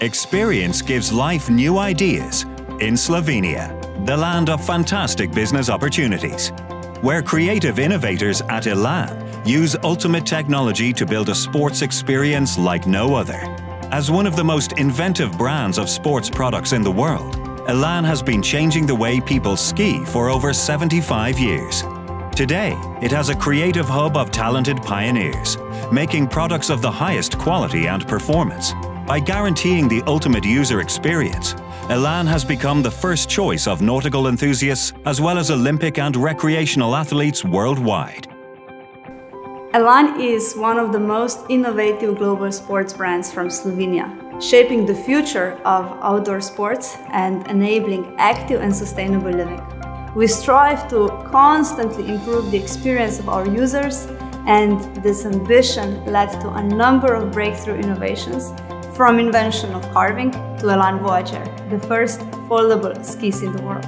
Experience gives life new ideas in Slovenia, the land of fantastic business opportunities, where creative innovators at Elan use ultimate technology to build a sports experience like no other. As one of the most inventive brands of sports products in the world, Elan has been changing the way people ski for over 75 years. Today, it has a creative hub of talented pioneers, making products of the highest quality and performance. By guaranteeing the ultimate user experience, Elan has become the first choice of nautical enthusiasts as well as Olympic and recreational athletes worldwide. Elan is one of the most innovative global sports brands from Slovenia, shaping the future of outdoor sports and enabling active and sustainable living. We strive to constantly improve the experience of our users, and this ambition led to a number of breakthrough innovations, from invention of carving to Elan Voyager, the first foldable skis in the world.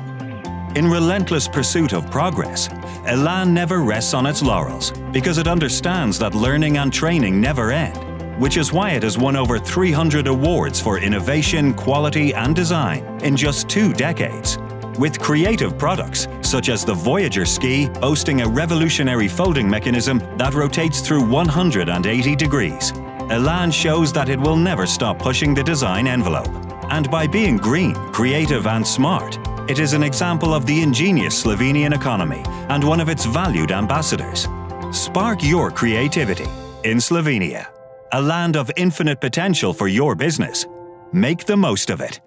In relentless pursuit of progress, Elan never rests on its laurels because it understands that learning and training never end, which is why it has won over 300 awards for innovation, quality and design in just 2 decades. With creative products, such as the Voyager ski boasting a revolutionary folding mechanism that rotates through 180 degrees, Elan shows that it will never stop pushing the design envelope. And by being green, creative and smart, it is an example of the ingenious Slovenian economy and one of its valued ambassadors. Spark your creativity in Slovenia, a land of infinite potential for your business. Make the most of it.